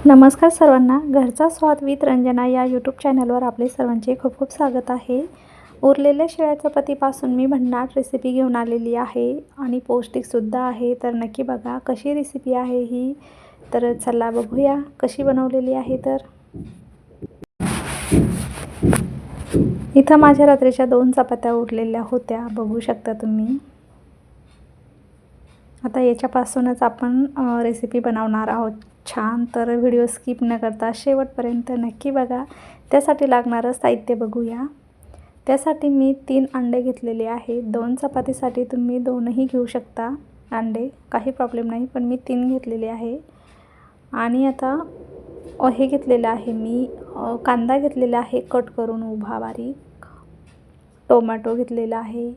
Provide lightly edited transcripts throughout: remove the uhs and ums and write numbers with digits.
नमस्कार सर्वांना. घरचा स्वाद विथ रंजना या यूट्यूब चॅनलवर आपले सर्वांचे खूप खूप स्वागत आहे. उरलेल्या शिळ्या चपातीपासून मी भन्नाट रेसिपी घेऊन आलेली आहे आणि पौष्टिकसुद्धा आहे. तर नक्की बघा कशी रेसिपी आहे ही. तर चला बघूया कशी बनवलेली आहे. तर इथं माझ्या रात्रीच्या 2 चपात्या उरलेल्या होत्या, बघू शकता तुम्ही. आता याच्यापासूनच आपण रेसिपी बनवणार आहोत छान. तर व्हिडिओ स्किप न करता शेवटपर्यंत नक्की बघा. त्यासाठी लागणारं साहित्य बघूया. त्यासाठी मी 3 अंडे घेतलेले आहे. 2 चपातीसाठी तुम्ही 2ही घेऊ शकता अंडे, काही प्रॉब्लेम नाही, पण मी 3 घेतलेले आहे. आणि आता हे घेतलेलं आहे मी कांदा घेतलेला आहे कट करून उभा बारीक, टोमॅटो घेतलेला आहे,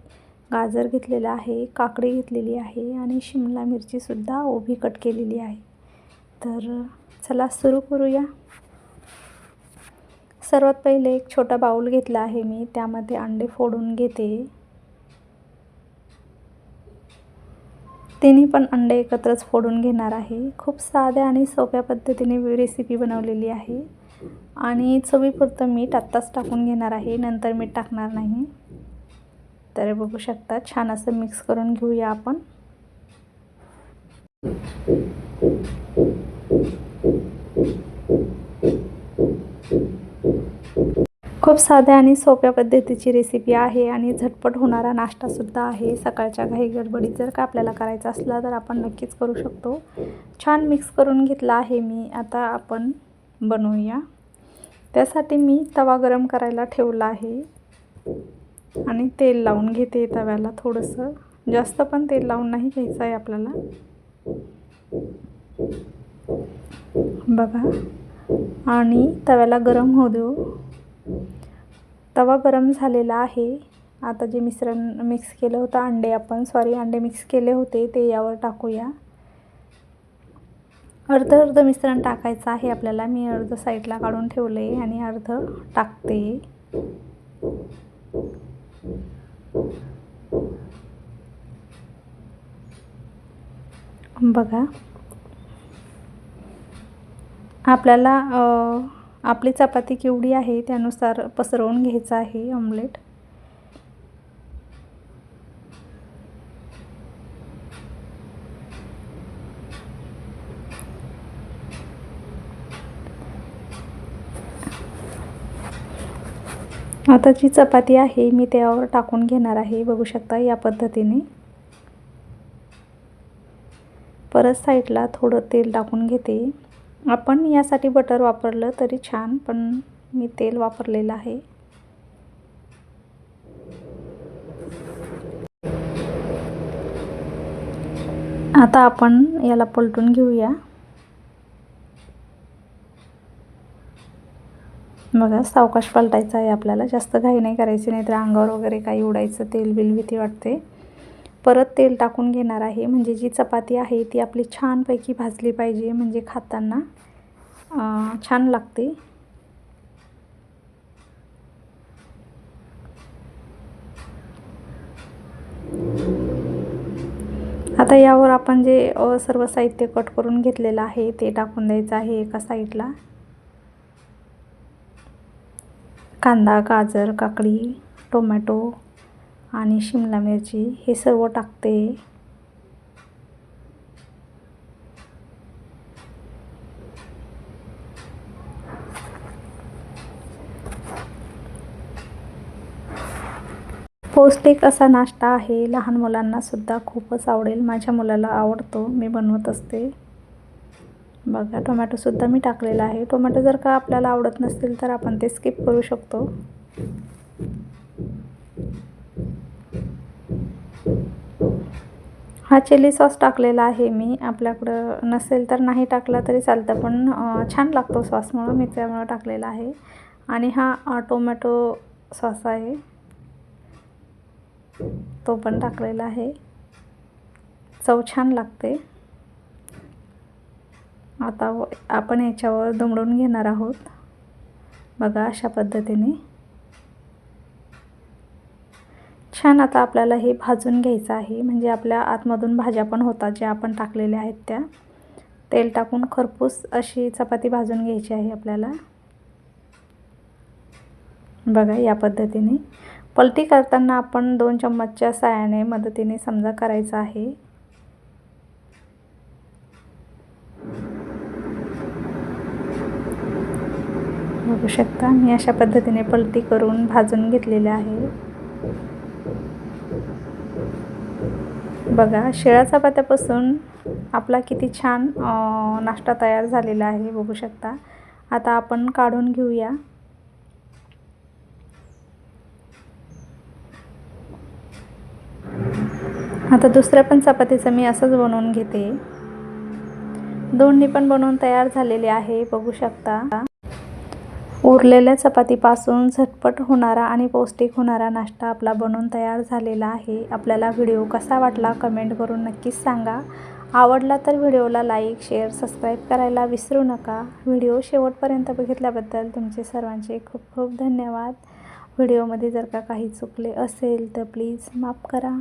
गाजर घेतलेला आहे, काकडी घेतलेली आहे आणि शिमला मिरचीसुद्धा उभी कट केलेली आहे. तर चला सुरू करूया. सर्वात पहिले एक छोटा बाउल घेतला आहे मी, त्यामध्ये अंडे फोडून घेते. तिन्ही पण अंडे एकत्रच फोडून घेणार आहे. खूप साध्या आणि सोप्या पद्धतीने रेसिपी बनवलेली आहे. आणि चवीपुरतं मीठ आत्ताच टाकून घेणार आहे, नंतर मीठ टाकणार नाही. तर बघू शकता छान असं मिक्स करून घेऊया आपण. खूप साध्या आणि सोप्या पद्धतीची रेसिपी आहे आणि झटपट होणारा नाश्तासुद्धा आहे. सकाळच्या घाई गडबडीत जर का आपल्याला करायचा असला तर आपण नक्कीच करू शकतो. छान मिक्स करून घेतला आहे मी. आता आपण बनवूया. त्यासाठी मी तवा गरम करायला ठेवला आहे आणि तेल लावून घेते तव्याला थोडंसं. जास्त पण तेल लावून नाही घ्यायचं आहे आपल्याला. बघा, आणि तव्याला गरम होऊ देऊ. तवा गरम झालेला आहे. आता जे मिश्रण मिक्स केलं होतं अंडे मिक्स केले होते ते यावर टाकूया. अर्ध मिश्रण टाकायचं आहे आपल्याला. मी अर्ध साईडला काढून ठेवले आणि अर्ध टाकते. बघा, आपल्याला आपली चपाती केवढी आहे त्यानुसार पसरवून घ्यायचं आहे ऑमलेट. आता जी चपाती आहे मी त्यावर टाकून घेणार आहे. बघू शकता या पद्धतीने. परत साईडला थोडं तेल टाकून घेते. आपण यासाठी बटर वापरलं तरी छान, पण मी तेल वापरलेलं आहे. आता आपण याला पलटून घेऊया. बघा, सावकाश पलटायचं आहे आपल्याला, जास्त घाई नाही करायची, नाहीतर अंगावर वगैरे काही उडायचं, तेल बिल भीती वाटते. परत तेल टाकून घेणार आहे, म्हणजे जी चपाती आहे ती आपली छानपैकी भाजली पाहिजे, म्हणजे खाताना छान लागते. आता यावर आपण जे सर्व साहित्य कट करून घेतलेलं आहे ते टाकून द्यायचं आहे एका साईडला. कांदा, गाजर, काकडी, टोमॅटो आणि शिमला मिरची हे सर्व टाकते. पौष्टिक असा नाश्ता आहे. लहान मुलांनासुद्धा खूपच आवडेल. माझ्या मुलाला आवडतो, मी बनवत असते. बघा, टोमॅटोसुद्धा मी टाकलेला आहे. टोमॅटो जर का आपल्याला आवडत नसतील तर आपण ते स्किप करू शकतो. हा चिली सॉस टाकलेला आहे मी. आपल्याकडं नसेल तर नाही टाकला तरी चालतं, पण छान लागतो सॉसमुळं मी त्यामुळं टाकलेला आहे. आणि हा टोमॅटो सॉस आहे, तो पण टाकलेला आहे. चव छान लागते. आता आपण याच्यावर दुमडून घेणार आहोत. बघा, अशा पद्धतीने छान. आता आपल्याला हे भाजून घ्यायचं आहे, म्हणजे आपल्या आतमधून भाज्या पण होतात ज्या आपण टाकलेल्या आहेत त्या. तेल टाकून खरपूस अशी चपाती भाजून घ्यायची आहे आपल्याला। बघा या पद्धतीने पलटी करताना आपण 2 चम्मचच्या साहाय्याने मदतीने समजा करायचं आहे। बघू शकता मी अशा पद्धतीने पलटी करून भाजून घेतलेले आहे। बघा शिळ्या चपात्यापासून आपला किती छान नाश्ता तयार झालेला आहे बघू शकता। आता आपण काढून घेऊया। आता दुसऱ्या पण चपातीचं मी असंच बनवून घेते। दोन्ही पण बनवून तयार झालेले आहे बघू शकता। उरलेल्या चपातीपासून झटपट होणारा आणि पौष्टिक होणारा नाश्ता आपला बनवून तयार झालेला आहे। आपल्याला व्हिडिओ कसा वाटला कमेंट करून नक्कीच सांगा। आवडला तर व्हिडिओला लाईक शेअर सबस्क्राईब करायला विसरू नका। व्हिडिओ शेवटपर्यंत बघितल्याबद्दल तुमचे सर्वांचे खूप खूप धन्यवाद। व्हिडिओमध्ये जर का काही चुकले असेल तर प्लीज माफ करा।